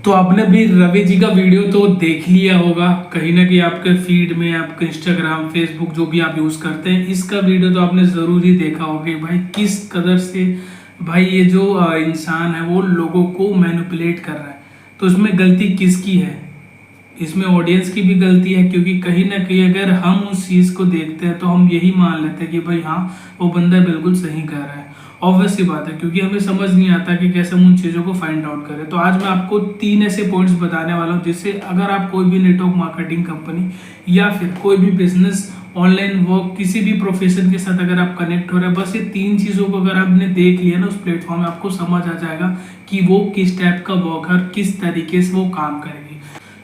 तो आपने भी रवि जी का वीडियो तो देख लिया होगा कहीं ना कहीं आपके फीड में, आपके इंस्टाग्राम, फेसबुक जो भी आप यूज करते हैं, इसका वीडियो तो आपने जरूर ही देखा होगा कि भाई किस कदर से भाई ये जो इंसान है वो लोगों को मैनिपुलेट कर रहा है। तो इसमें गलती किसकी है? इसमें ऑडियंस की भी गलती है, क्योंकि कहीं ना कहीं अगर हम उस चीज को देखते हैं तो हम यही मान लेते हैं कि भाई हाँ, वो बंदा बिल्कुल सही कर रहा है। ऑब्वियस सी बात है, क्योंकि हमें समझ नहीं आता कि कैसे हम उन चीज़ों को फाइंड आउट करें। तो आज मैं आपको 3 ऐसे पॉइंट्स बताने वाला हूँ जिससे अगर आप कोई भी नेटवर्क मार्केटिंग कंपनी या फिर कोई भी बिजनेस, ऑनलाइन वर्क, किसी भी प्रोफेशन के साथ अगर आप कनेक्ट हो रहे हैं, बस ये 3 चीज़ों को अगर आपने देख लिया ना उस प्लेटफॉर्म में, आपको समझ आ जाएगा कि वो किस टाइप का वर्क है, किस तरीके से वो काम करेगी।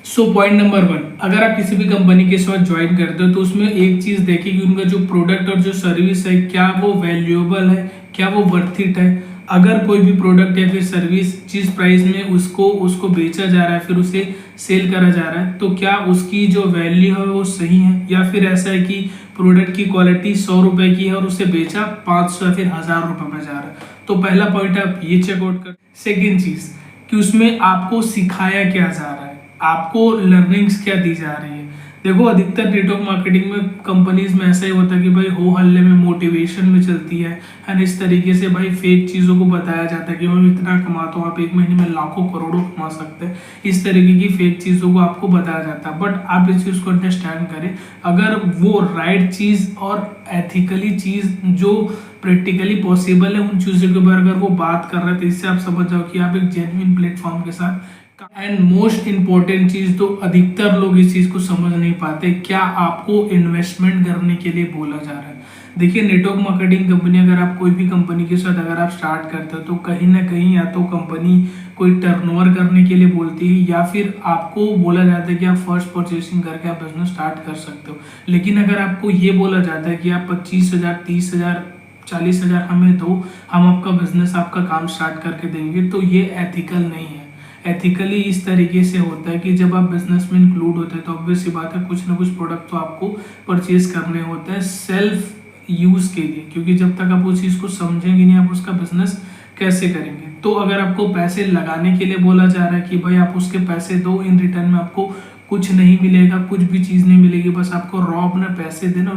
सो पॉइंट नंबर 1, अगर आप किसी भी कंपनी के साथ ज्वाइन करते हो तो उसमें एक चीज देखिए कि उनका जो प्रोडक्ट और जो सर्विस है, क्या वो वैल्यूएबल है, क्या वो वर्थ इट है। अगर कोई भी प्रोडक्ट या फिर सर्विस जिस प्राइस में उसको बेचा जा रहा है, फिर उसे सेल करा जा रहा है, तो क्या उसकी जो वैल्यू है वो सही है, या फिर ऐसा है कि प्रोडक्ट की क्वालिटी 100 रुपए की है और उसे बेचा 500 या फिर 1000 रुपए में जा रहा है। तो पहला पॉइंट आप ये चेकआउट कर। सेकेंड चीज कि उसमें आपको सिखाया क्या जा रहा है, आपको लर्निंग्स क्या दी जा रही है। देखो, अधिकतर नेटवर्क मार्केटिंग में कंपनीज में ऐसा ही होता है कि भाई हो हल्ले में, मोटिवेशन में चलती है एंड इस तरीके से भाई फेक चीज़ों को बताया जाता है कि मैं इतना कमाता हूँ, आप एक महीने में लाखों करोड़ों कमा सकते हैं। इस तरीके की फेक चीज़ों को आपको बताया जाता है। बट आप इस चीज़ को अंडरस्टैंड करें, अगर वो राइट चीज़ और एथिकली चीज़ जो प्रैक्टिकली पॉसिबल है उन चीज़ों के ऊपर अगर वो बात कर रहे हैं, तो इससे आप समझ जाओ कि आप एक जेन्युइन प्लेटफॉर्म के साथ। एंड मोस्ट इंपॉर्टेंट चीज, तो अधिकतर लोग इस चीज को समझ नहीं पाते, क्या आपको इन्वेस्टमेंट करने के लिए बोला जा रहा है। देखिए, नेटवर्क मार्केटिंग कंपनी, अगर आप कोई भी कंपनी के साथ अगर आप स्टार्ट करते हो तो कहीं ना कहीं या तो कंपनी कोई टर्नओवर करने के लिए बोलती है, या फिर आपको बोला जाता है कि आप फर्स्ट परचेसिंग करके आप बिजनेस स्टार्ट कर सकते हो। लेकिन अगर आपको ये बोला जाता है कि आप 25,000, 30,000, 40,000 हमें दो, हम आपका बिजनेस, आपका काम स्टार्ट करके देंगे, तो ये एथिकल नहीं है। एथिकली इस तरीके से होता है कि जब आप बिजनेस में इंक्लूड होते हैं तो ऑब्वियस सी बात है कुछ ना कुछ प्रोडक्ट तो आपको परचेज करने होते हैं सेल्फ यूज के लिए, क्योंकि जब तक आप उस चीज़ को समझेंगे नहीं आप उसका बिजनेस कैसे करेंगे। तो अगर आपको पैसे लगाने के लिए बोला जा रहा है कि भाई आप उसके पैसे दो, इन रिटर्न में आपको कुछ नहीं मिलेगा, कुछ भी चीज़ नहीं मिलेगी, बस आपको रॉ अपना पैसे देना,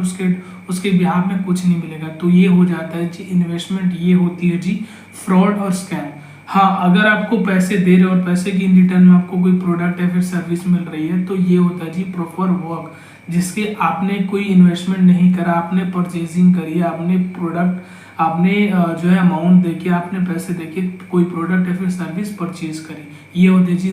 उसके बिहाफ में कुछ नहीं मिलेगा, तो ये हो जाता है जी इन्वेस्टमेंट, ये होती है जी फ्रॉड और स्कैम। हाँ, अगर आपको पैसे दे रहे और पैसे की इन रिटर्न में आपको कोई प्रोडक्ट या फिर सर्विस मिल रही है, तो ये होता है जी प्रॉपर वर्क, जिसके आपने कोई इन्वेस्टमेंट नहीं करा, आपने परचेजिंग करी, आपने प्रोडक्ट, आपने जो है अमाउंट देके, आपने पैसे देके कोई प्रोडक्ट या फिर सर्विस परचेज करी, ये होते जी